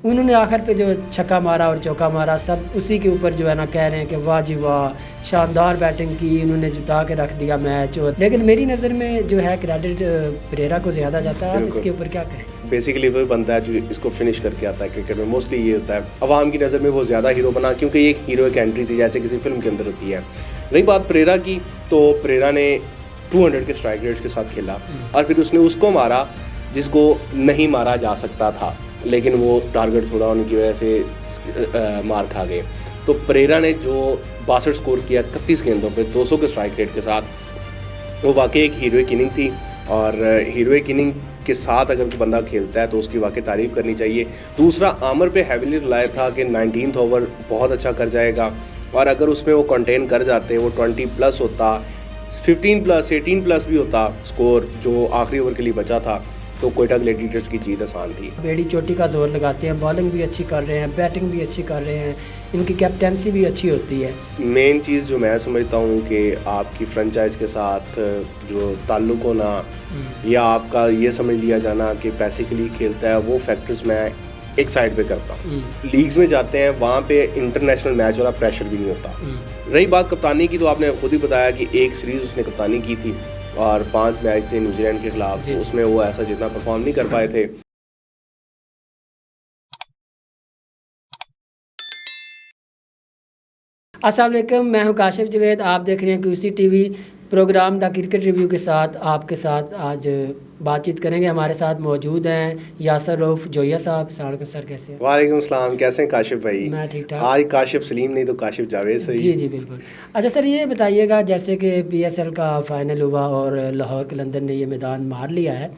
उन्होंने आखिर पे जो छक्का मारा और चौका मारा, सब उसी के ऊपर जो है ना कह रहे हैं कि वाह जी वाह, शानदार बैटिंग की, उन्होंने जुटा के रख दिया मैच। और लेकिन मेरी नज़र में जो है क्रेडिट परेरा को ज़्यादा जाता है। इसके ऊपर क्या कहें? बेसिकली वही बनता है जो इसको फिनिश करके आता है क्रिकेट में। मोस्टली ये होता है अवाम की नज़र में वो ज़्यादा हीरो बना, क्योंकि ये एक हीरो एक एंट्री थी जैसे किसी फिल्म के अंदर होती है। रही बात परेरा की, तो परेरा ने 200 के स्ट्राइक रेट्स के साथ खेला और फिर उसने उसको मारा जिसको नहीं मारा जा सकता था, लेकिन वो टारगेट थोड़ा होने की वजह से मार खा गए। तो परेरा ने जो 62 स्कोर किया 31 गेंदों पे 200 के स्ट्राइक रेट के साथ, वो वाकई एक हीरोइक इनिंग थी। और हीरोइक इनिंग के साथ अगर कोई बंदा खेलता है तो उसकी वाकई तारीफ़ करनी चाहिए। दूसरा, आमिर पे हैविली रिलाया था कि 19th ओवर बहुत अच्छा कर जाएगा, और अगर उसमें वो कंटेन कर जाते, वो 20+ होता, 15+, 18+ भी होता स्कोर जो आखिरी ओवर के लिए बचा था, तो कोयटा ग्लैडिएटर्स की जीत आसान थी। बेड़ी चोटी का जोर लगाते हैं, बॉलिंग भी अच्छी कर रहे हैं, बैटिंग भी अच्छी कर रहे हैं, इनकी कैप्टेंसी भी अच्छी होती है। मेन चीज़ जो मैं समझता हूँ कि आपकी फ्रेंचाइज के साथ जो ताल्लुक होना, या आपका ये समझ लिया जाना कि पैसे के लिए खेलता है, वो फैक्टर्स मैं एक साइड पे करता हूँ। लीग्स में जाते हैं, वहाँ पे इंटरनेशनल मैच वाला प्रेशर भी नहीं होता। रही बात कप्तानी की, तो आपने खुद ही बताया कि एक सीरीज़ उसने कप्तानी की थी और 5 मैच थे न्यूजीलैंड के खिलाफ, उसमें वो ऐसा जितना परफॉर्म नहीं कर पाए थे। अस्सलाम वालेकुम, मैं हूं काशिफ जवेद। आप देख रहे हैं QC TV program the cricket review के साथ। आपके साथ आज बातचीत करेंगे। हमारे साथ मौजूद हैं यासर रऊफ जोया साहब। सलाम सर, कैसे हैं? वालेकुम सलाम, कैसे हैं काशिफ भाई? मैं ठीक ठाक। आज काशिफ सलीम नहीं तो काशिफ जावेद सही। जी जी बिल्कुल। अच्छा सर, ये बताइएगा, जैसे कि PSL का फाइनल हुआ और लाहौर कलंदर ने ये मैदान मार लिया है,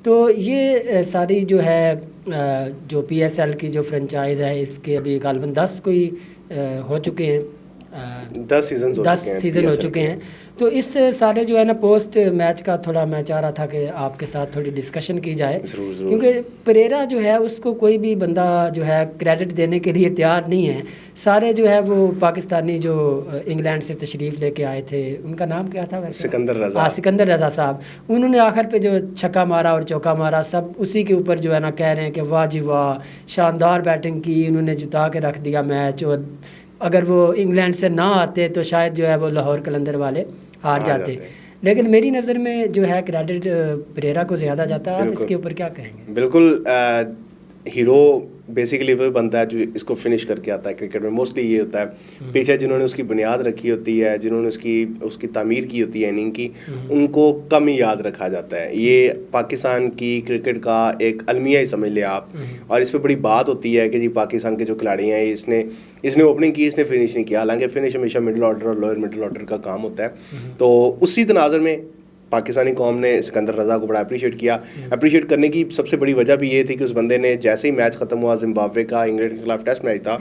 तो ये सारी जो है जो PSL की जो फ्रेंचाइज है, इसके अभी गालिबन 10 कोई हो चुके हैं, 10 सीज़न हो चुके हैं। तो इस सारे जो है ना पोस्ट मैच का थोड़ा मैं चाह रहा था कि आपके साथ थोड़ी डिस्कशन की जाए, क्योंकि परेरा जो है उसको कोई भी बंदा जो है क्रेडिट देने के लिए तैयार नहीं है। सारे जो है वो पाकिस्तानी जो इंग्लैंड से तशरीफ़ लेके आए थे, उनका नाम क्या था वैसे? सिकंदर रज़ा। हाँ, सिकंदर रज़ा साहब। उन्होंने आखिर पे जो छक्का मारा और चौका मारा, सब उसी के ऊपर जो है ना कह रहे हैं कि वाह जी वाह, शानदार बैटिंग की, उन्होंने जुटा के रख दिया मैच। और अगर वो इंग्लैंड से ना आते तो शायद जो है वो लाहौर कलंदर वाले हार जाते। लेकिन मेरी नज़र में जो है क्रेडिट परेरा को ज़्यादा जाता है। इसके ऊपर क्या कहेंगे? बिल्कुल, हीरो बेसिकली वही बनता है जो इसको फिनिश करके आता है क्रिकेट में। मोस्टली ये होता है पीछे जिन्होंने उसकी बुनियाद रखी होती है, जिन्होंने उसकी तामीर की होती है इनिंग की, उनको कम ही याद रखा जाता है। ये पाकिस्तान की क्रिकेट का एक अलमिया ही समझ लिया आप। और इस पर बड़ी बात होती है कि जी पाकिस्तान के जो खिलाड़ी हैं, इसने ओपनिंग की, इसने फिनिश नहीं किया। हालांकि फिनिश हमेशा मिडिल ऑर्डर और लोअर मिडिल ऑर्डर का काम होता है। तो उसी तनाज़ुर में पाकिस्तानी कौम ने सिकंदर रज़ा को बड़ा अप्रिशिएट किया। अप्रिशिएट करने की सबसे बड़ी वजह भी ये थी कि उस बंदे ने जैसे ही मैच ख़त्म हुआ, जिम्बाब्वे का इंग्लैंड के खिलाफ टेस्ट मैच था,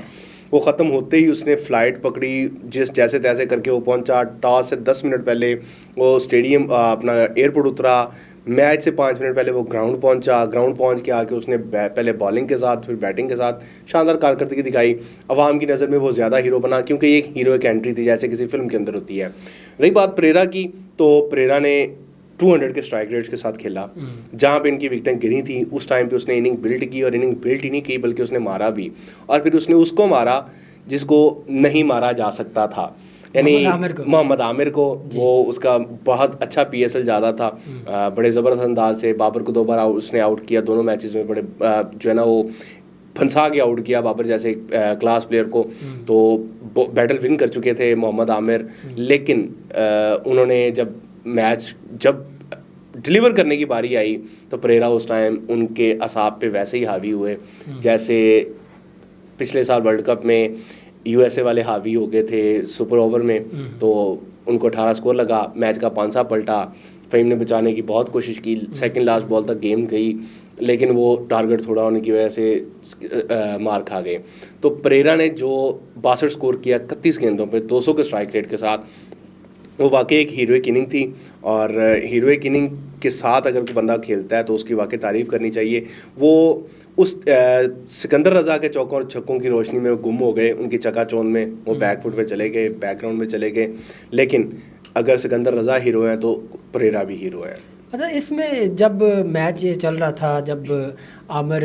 वो ख़त्म होते ही उसने फ़्लाइट पकड़ी, जैसे तैसे करके वो पहुंचा। टॉस से 10 मिनट पहले वो स्टेडियम अपना एयरपोर्ट उतरा, मैच से 5 मिनट पहले वो ग्राउंड पहुंचा। ग्राउंड पहुंच के आके उसने पहले बॉलिंग के साथ फिर बैटिंग के साथ शानदार कारकर्दगी दिखाई। अवाम की नज़र में वो ज़्यादा हीरो बना, क्योंकि ये एक हीरो एक एंट्री थी जैसे किसी फिल्म के अंदर होती है। रही बात परेरा की, तो परेरा ने 200 के स्ट्राइक रेट्स के साथ खेला। जहाँ पे इनकी विकेटें गिरी थी उस टाइम पे उसने इनिंग बिल्ड की, और इनिंग बिल्ड ही नहीं की बल्कि उसने मारा भी। और फिर उसने उसको मारा जिसको नहीं मारा जा सकता था, यानी मोहम्मद आमिर को। वो उसका बहुत अच्छा PSL ज़्यादा था, बड़े ज़बरदस्त अंदाज से बाबर को 2 बार उसने आउट किया दोनों मैचेस में। बड़े जो है ना वो फंसा के आउट किया बाबर जैसे एक क्लास प्लेयर को। तो बैटल विन कर चुके थे मोहम्मद आमिर, लेकिन उन्होंने जब डिलीवर करने की बारी आई तो परेरा उस टाइम उनके असाब पे वैसे ही हावी हुए जैसे पिछले साल वर्ल्ड कप में USA वाले हावी हो गए थे सुपर ओवर में। तो उनको 18 स्कोर लगा, मैच का 5 पलटा। फ़हीम ने बचाने की बहुत कोशिश की, सेकंड लास्ट बॉल तक गेम गई, लेकिन वो टारगेट थोड़ा होने की वजह से मार खा गए। तो परेरा ने जो 62 स्कोर किया 31 गेंदों पे 200 के स्ट्राइक रेट के साथ, वो वाकई एक हीरोइक इनिंग थी। और हीरोइक इनिंग के साथ अगर कोई बंदा खेलता है तो उसकी वाकई तारीफ़ करनी चाहिए। वो उस सिकंदर रज़ा के चौकों और छक्कों की रोशनी में गुम हो गए, उनकी चकाचौंध में वो बैकफुट पे चले गए, बैकग्राउंड में चले गए। लेकिन अगर सिकंदर रज़ा हीरो है तो परेरा भी हीरो है। अच्छा, इसमें जब मैच ये चल रहा था, जब आमिर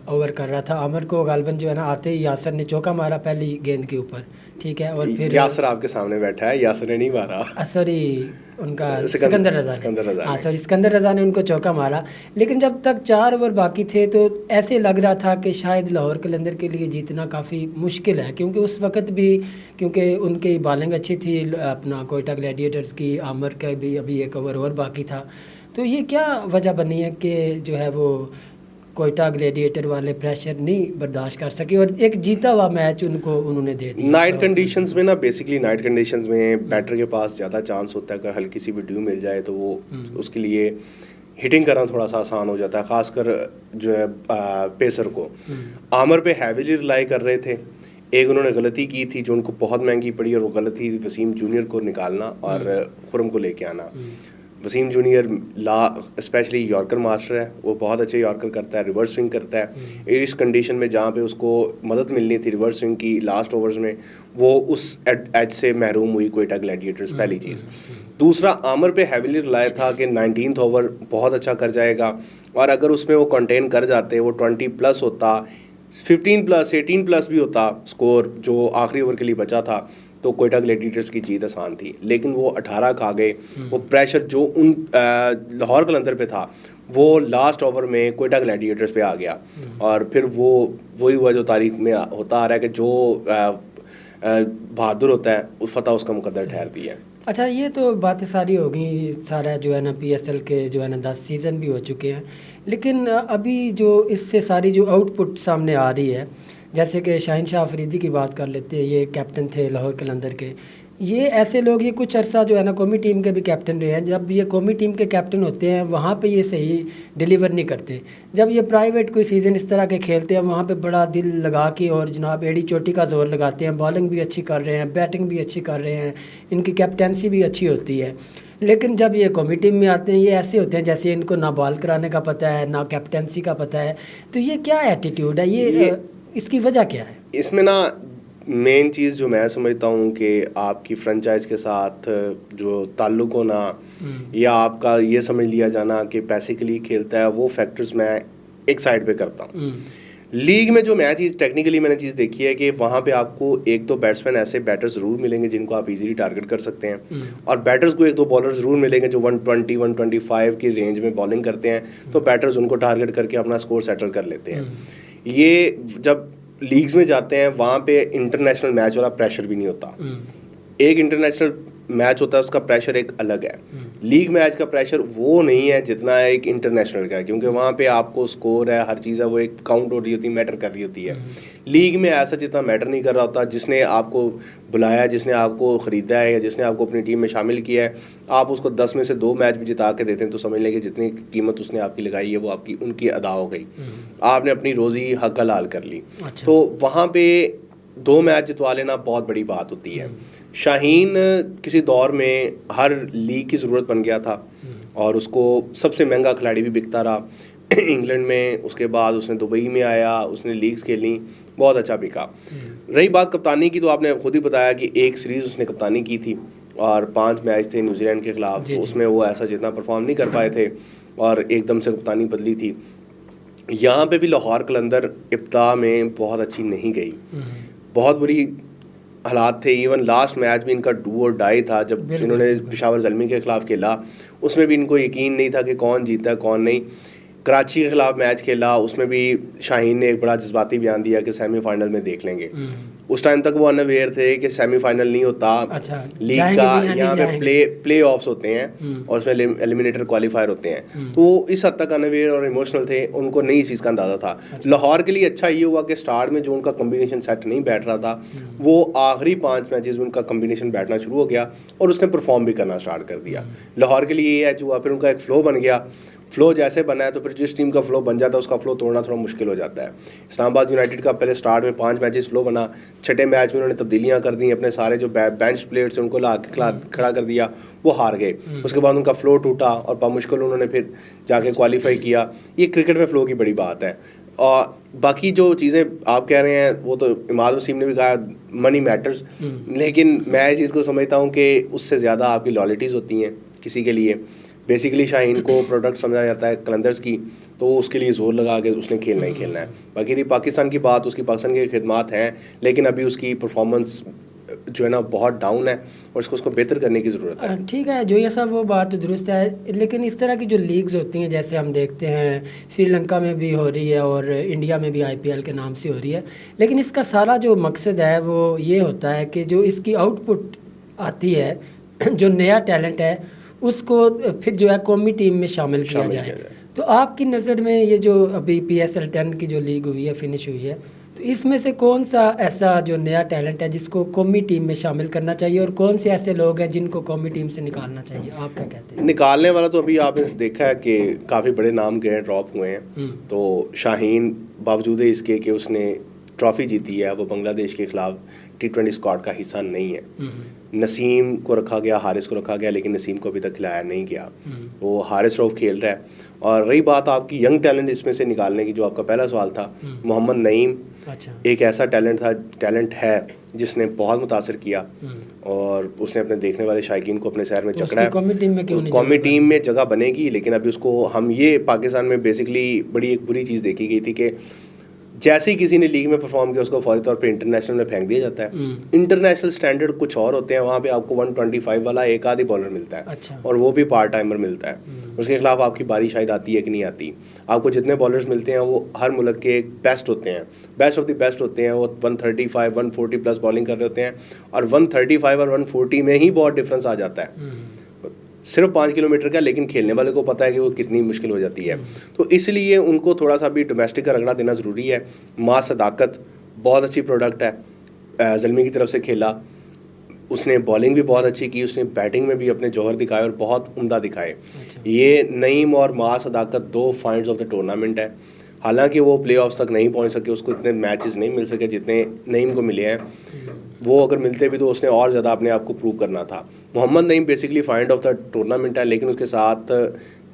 ओवर कर रहा था। आमिर को गालबन जो है ना आते ही यासर ने चौका मारा पहली गेंद के ऊपर, ठीक है, और फिर यासर आपके सामने बैठा है, यासर ने नहीं मारा, सॉरी उनका सिकंदर सिकंदर रजा ने। हाँ सॉरी सिकंदर रजा ने उनको चौका मारा। लेकिन जब तक 4 ओवर बाकी थे तो ऐसे लग रहा था कि शायद लाहौर कलंदर के लिए जीतना काफ़ी मुश्किल है, क्योंकि उस वक्त भी क्योंकि उनकी बॉलिंग अच्छी थी अपना कोयटा ग्लैडिएटर्स की, आमिर का भी अभी 1 ओवर और बाकी था। तो ये क्या वजह बनी है कि जो है वो कोयटा ग्लैडिएटर वाले प्रेशर नहीं बर्दाश्त कर सके और एक जीता हुआ मैच उन्होंने दे दिया? नाइट कंडीशंस में ना, बेसिकली नाइट कंडीशंस में बैटर के पास ज़्यादा चांस होता है, अगर हल्की सी भी ड्यू मिल जाए तो वो उसके लिए हिटिंग करना थोड़ा सा आसान हो जाता है, खासकर जो है पेसर को। आमिर पे हैवीली रिलाई कर रहे थे। एक उन्होंने गलती की थी जो उनको बहुत महंगी पड़ी, और वो गलती थी वसीम जूनियर को निकालना और खुरम को लेके आना। Wasim junior specially yorker master है, वो बहुत अच्छे यॉर्कर करता है, रिवर्स स्विंग करता है। इस कंडीशन में जहाँ पे उसको मदद मिलनी थी रिवर्स स्विंग की लास्ट ओवर्स में, वो उस एज से महरूम हुई कोयटा ग्लैडिएटर्स, पहली चीज़। दूसरा, आमिर पे हैवीली रिलाय था कि 19th ओवर बहुत अच्छा कर जाएगा, और अगर उसमें वो कंटेन कर जाते, वो 20+ होता, 15+, 18+ भी होता स्कोर जो आखिरी ओवर के लिए बचा था, तो कोयटा ग्लैडिएटर्स की जीत आसान थी। लेकिन वो 18 खा गए। वो प्रेशर जो उन लाहौर कलंदर पे था वो लास्ट ओवर में कोयटा ग्लैडिएटर्स पे आ गया, और फिर वही हुआ जो तारीख में होता आ रहा है कि जो बहादुर होता है उस फतह उसका मुकद्दर ठहरती है। अच्छा, ये तो बातें सारी हो गई, सारा जो है ना PSL के जो है ना 10 सीज़न भी हो चुके हैं, लेकिन अभी जो इससे सारी जो आउटपुट सामने आ रही है, जैसे कि शाहीन शाह अफरीदी की बात कर लेते हैं, ये कैप्टन थे लाहौर कलंदर के। ये ऐसे लोग ये कुछ अरसा जो है ना कौमी टीम के भी कैप्टन रहे हैं। जब ये कौमी टीम के कैप्टन होते हैं वहाँ पे ये सही डिलीवर नहीं करते। जब ये प्राइवेट कोई सीज़न इस तरह के खेलते हैं वहाँ पे बड़ा दिल लगा के और जनाब एड़ी चोटी का जोर लगाते हैं, बॉलिंग भी अच्छी कर रहे हैं, बैटिंग भी अच्छी कर रहे हैं, इनकी कैप्टनसी भी अच्छी होती है। लेकिन जब ये कौमी टीम में आते हैं ये ऐसे होते हैं जैसे इनको ना बॉल कराने का पता है ना कैप्टनसी का पता है। तो ये क्या एटीट्यूड है, ये इसकी वजह क्या है? इसमें ना मेन चीज़ जो मैं समझता हूँ कि आपकी फ्रेंचाइज के साथ जो ताल्लुक होना, या आपका ये समझ लिया जाना कि पैसे के लिए खेलता है, वो फैक्टर्स मैं एक साइड पे करता हूँ। लीग में जो मैं चीज़ टेक्निकली मैंने चीज़ देखी है कि वहाँ पे आपको 1-2 बैट्समैन ऐसे बैटर्स ज़रूर मिलेंगे जिनको आप इजीली टारगेट कर सकते हैं, और बैटर्स को 1-2 बॉलर ज़रूर मिलेंगे जो 120-125 की रेंज में बॉलिंग करते हैं, तो बैटर्स उनको टारगेट करके अपना स्कोर सेटल कर लेते हैं। ये जब लीग्स में जाते हैं वहाँ पे इंटरनेशनल मैच वाला प्रेशर भी नहीं होता। एक इंटरनेशनल मैच होता है उसका प्रेशर एक अलग है, लीग मैच का प्रेशर वो नहीं है जितना एक इंटरनेशनल का है, क्योंकि वहाँ पे आपको स्कोर है, हर चीज़ है, वो एक काउंट हो रही होती है, मैटर कर रही होती है। लीग में ऐसा जितना मैटर नहीं कर रहा होता। जिसने आपको बुलाया, जिसने आपको ख़रीदा है या जिसने आपको अपनी टीम में शामिल किया है, आप उसको 10 में से 2 मैच भी जिता के देते हैं तो समझ लें कि जितनी कीमत उसने आपकी लगाई है वो आपकी उनकी अदा हो गई, आपने अपनी रोज़ी हक हलाल कर ली। अच्छा। तो वहाँ पे 2 मैच जितवा लेना बहुत बड़ी बात होती है। शाहीन किसी दौर में हर लीग की ज़रूरत बन गया था और उसको सबसे महंगा खिलाड़ी भी बिकता रहा इंग्लैंड में। उसके बाद उसने दुबई में आया, उसने लीग्स खेली, बहुत अच्छा बिका। रही बात कप्तानी की, तो आपने खुद ही बताया कि एक सीरीज़ उसने कप्तानी की थी और 5 मैच थे न्यूजीलैंड के ख़िलाफ़, तो उसमें वो ऐसा जितना परफॉर्म नहीं कर पाए थे और एकदम से कप्तानी बदली थी। यहाँ पे भी लाहौर कलंदर इब्तिदा में बहुत अच्छी नहीं गई, बहुत बुरी हालात थे। इवन लास्ट मैच भी इनका डू और डाई था जब इन्होंने पेशावर ज़ल्मी के ख़िलाफ़ खेला, उसमें भी इनको यकीन नहीं था कि कौन जीता है कौन नहीं। कराची के ख़िलाफ़ मैच खेला, उसमें भी शाहीन ने एक बड़ा जज्बाती बयान दिया कि सेमीफाइनल में देख लेंगे। उस टाइम तक वो अनअवेयर थे कि सेमीफाइनल नहीं होता, अच्छा, लीग का यहाँ पे प्ले ऑफ्स होते हैं और उसमें एलिमिनेटर क्वालिफायर होते हैं, तो वो इस हद तक अनअवेयर और इमोशनल थे, उनको नहीं इस चीज़ का अंदाज़ा था। अच्छा। लाहौर के लिए अच्छा ये हुआ कि स्टार्ट में जो उनका कम्बिनेशन सेट नहीं बैठ रहा था, वो आखिरी 5 मैचेस में उनका कम्बिनेशन बैठना शुरू हो गया और उसने परफॉर्म भी करना स्टार्ट कर दिया। लाहौर के लिए ये एच हुआ, फिर उनका एक फ़्लो बन गया। फ्लो जैसे बना है तो फिर जिस टीम का फ्लो बन जाता है उसका फ्लो तोड़ना थोड़ा मुश्किल हो जाता है। इस्लामाबाद यूनाइटेड का पहले स्टार्ट में 5 मैचेस फ्लो बना, 6ठे मैच में उन्होंने तब्दीलियां कर दी, अपने सारे जो बेंच प्लेयर्स थे उनको ला के खड़ा कर दिया, वो हार गए। उसके बाद उनका फ्लो टूटा और बामुश्किल उन्होंने फिर जाके क्वालिफाई किया। ये क्रिकेट में फ़्लो की बड़ी बात है। और बाकी जो चीज़ें आप कह रहे हैं वो तो इमाद वसीम ने भी कहा, मनी मैटर्स, लेकिन मैं इस चीज़ को समझता हूँ कि उससे ज़्यादा आपकी लॉयल्टीज़ होती हैं किसी के लिए। बेसिकली शाहीन को प्रोडक्ट समझा जाता है कलंदर्स की, तो उसके लिए ज़ोर लगा के उसने खेलना ही खेलना है। बाकी रही पाकिस्तान की बात, उसकी पाकिस्तान की खिदमात हैं, लेकिन अभी उसकी परफॉर्मेंस जो है ना बहुत डाउन है और उसको बेहतर करने की ज़रूरत है। ठीक है जोया साहब, वो बात तो दुरुस्त है, लेकिन इस तरह की जो लीग्स होती हैं जैसे हम देखते हैं श्रीलंका में भी हो रही है और इंडिया में भी IPL के नाम से हो रही है, लेकिन इसका सारा जो मकसद है वो ये होता है कि जो इसकी आउटपुट आती है, जो नया टैलेंट है उसको फिर जो है कौमी टीम में शामिल किया जाए। तो आपकी नज़र में ये जो अभी PSL 10 की जो लीग हुई है, फिनिश हुई है, तो इसमें से कौन सा ऐसा जो नया टैलेंट है जिसको कौमी टीम में शामिल करना चाहिए और कौन से ऐसे लोग हैं जिनको कौमी टीम से निकालना चाहिए? आप क्या कहते हैं? निकालने वाला तो अभी आपने देखा है कि काफ़ी बड़े नाम गए ड्रॉप हुए हैं। तो शाहीन बावजूद इसके कि उसने ट्रॉफी जीती है, वो बांग्लादेश के खिलाफ T20 स्क्वाड का हिस्सा नहीं है। नसीम को रखा गया, हारिस को रखा गया, लेकिन नसीम को अभी तक खिलाया नहीं गया। वो हारिस रऊफ खेल रहा है। और रही बात आपकी यंग टैलेंट इसमें से निकालने की, जो आपका पहला सवाल था, मोहम्मद नईम एक ऐसा टैलेंट है जिसने बहुत मुतासर किया और उसने अपने देखने वाले शायकीन को अपने शहर में जकड़ा है। कौमी टीम में जगह बनेगी, लेकिन अभी उसको हम ये पाकिस्तान में बेसिकली बड़ी एक बुरी चीज़ देखी गई थी कि जैसे ही किसी ने लीग में परफॉर्म किया उसको फौरी तौर पे इंटरनेशनल में फेंक दिया जाता है। इंटरनेशनल स्टैंडर्ड कुछ और होते हैं, वहाँ पे आपको 125 वाला एक आधी बॉलर मिलता है। अच्छा। और वो भी पार्ट टाइमर मिलता है। उसके खिलाफ आपकी बारी शायद आती है कि नहीं आती। आपको जितने बॉलर्स मिलते हैं वो हर मुल्क के बेस्ट होते हैं, बेस्ट ऑफ द बेस्ट होते हैं। वो 135 140 प्लस बॉलिंग कर रहे होते हैं और 135 और 140 में ही बहुत डिफरेंस आ जाता है। सिर्फ 5 किलोमीटर का, लेकिन खेलने वाले को पता है कि वो कितनी मुश्किल हो जाती है। तो इसलिए उनको थोड़ा सा भी डोमेस्टिक का रगड़ा देना ज़रूरी है। माँ सदाकत बहुत अच्छी प्रोडक्ट है, ज़ल्मी की तरफ से खेला, उसने बॉलिंग भी बहुत अच्छी की, उसने बैटिंग में भी अपने जौहर दिखाए और बहुत उम्दा दिखाए। ये नईम और माँ सदाकत 2 फाइनल्स ऑफ द टूर्नामेंट है। हालांकि वो प्लेऑफ्स तक नहीं पहुंच सके, उसको इतने मैचेस नहीं मिल सके जितने नईम को मिले हैं। वो अगर मिलते भी तो उसने और ज़्यादा अपने आप को प्रूव करना था। Mohammad Naeem basically find of the tournament है, लेकिन उसके साथ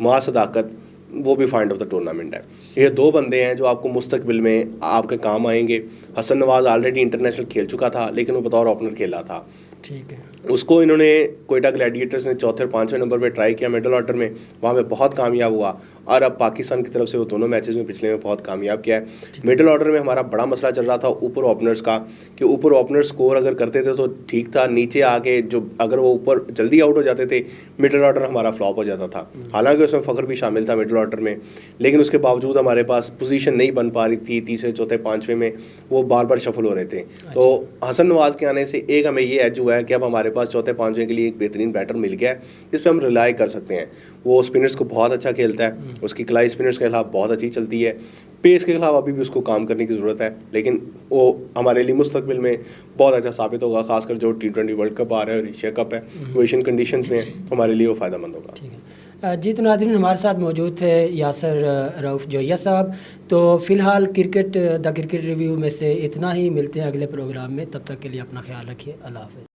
माँ सदाकत वो भी फाइंड ऑफ द टूर्नामेंट है। ये 2 बंदे हैं जो आपको मुस्तकबिल में आपके काम आएंगे। हसन नवाज़ ऑलरेडी इंटरनेशनल खेल चुका था, लेकिन वो बतौर ओपनर खेला था। ठीक है। उसको इन्होंने कोयटा ग्लैडिएटर्स ने 4थे और 5वें नंबर पे ट्राई किया मिडल ऑर्डर में, वहाँ पे बहुत कामयाब हुआ और अब पाकिस्तान की तरफ से वो दोनों मैचेस में पिछले में बहुत कामयाब किया है। मिडल ऑर्डर में हमारा बड़ा मसला चल रहा था ऊपर ओपनर्स का, कि ऊपर ओपनर स्कोर अगर करते थे तो ठीक था, नीचे आके जो अगर वो ऊपर जल्दी आउट हो जाते थे मिडल ऑर्डर हमारा फ्लॉप हो जाता था। हालांकि उसमें फ़खर भी शामिल था मिडल ऑर्डर में, लेकिन उसके बावजूद हमारे पास पोजीशन नहीं बन पा रही थी। 3रे 4थे 5वें में वो बार बार शफल हो रहे थे। तो हसन नवाज़ के आने से एक हमें ये एज हुआ है कि अब हमारे पास 4थे 5वें के लिए एक बेहतरीन बैटर मिल गया है जिस पर हम रिलाई कर सकते हैं। वो स्पिनर्स को बहुत अच्छा खेलता है, उसकी कलाई स्पिनर्स के खिलाफ बहुत अच्छी चलती है। पेस के खिलाफ अभी भी उसको काम करने की ज़रूरत है, लेकिन वो हमारे लिए मुस्तकबिल में बहुत अच्छा साबित होगा। खासकर जो T20 वर्ल्ड कप आ रहा है और एशिया कप है, वो एशियन कंडीशंस में हमारे लिए वो फ़ायदेमंद होगा। ठीक है जी। तो नाज़रीन, हमारे साथ मौजूद थे यासर रऊफ जोया साहब। तो फ़िलहाल द क्रिकेट रिव्यू में से इतना ही। मिलते हैं अगले प्रोग्राम में, तब तक के लिए अपना ख्याल रखिए। अल्लाह हाफ़िज़।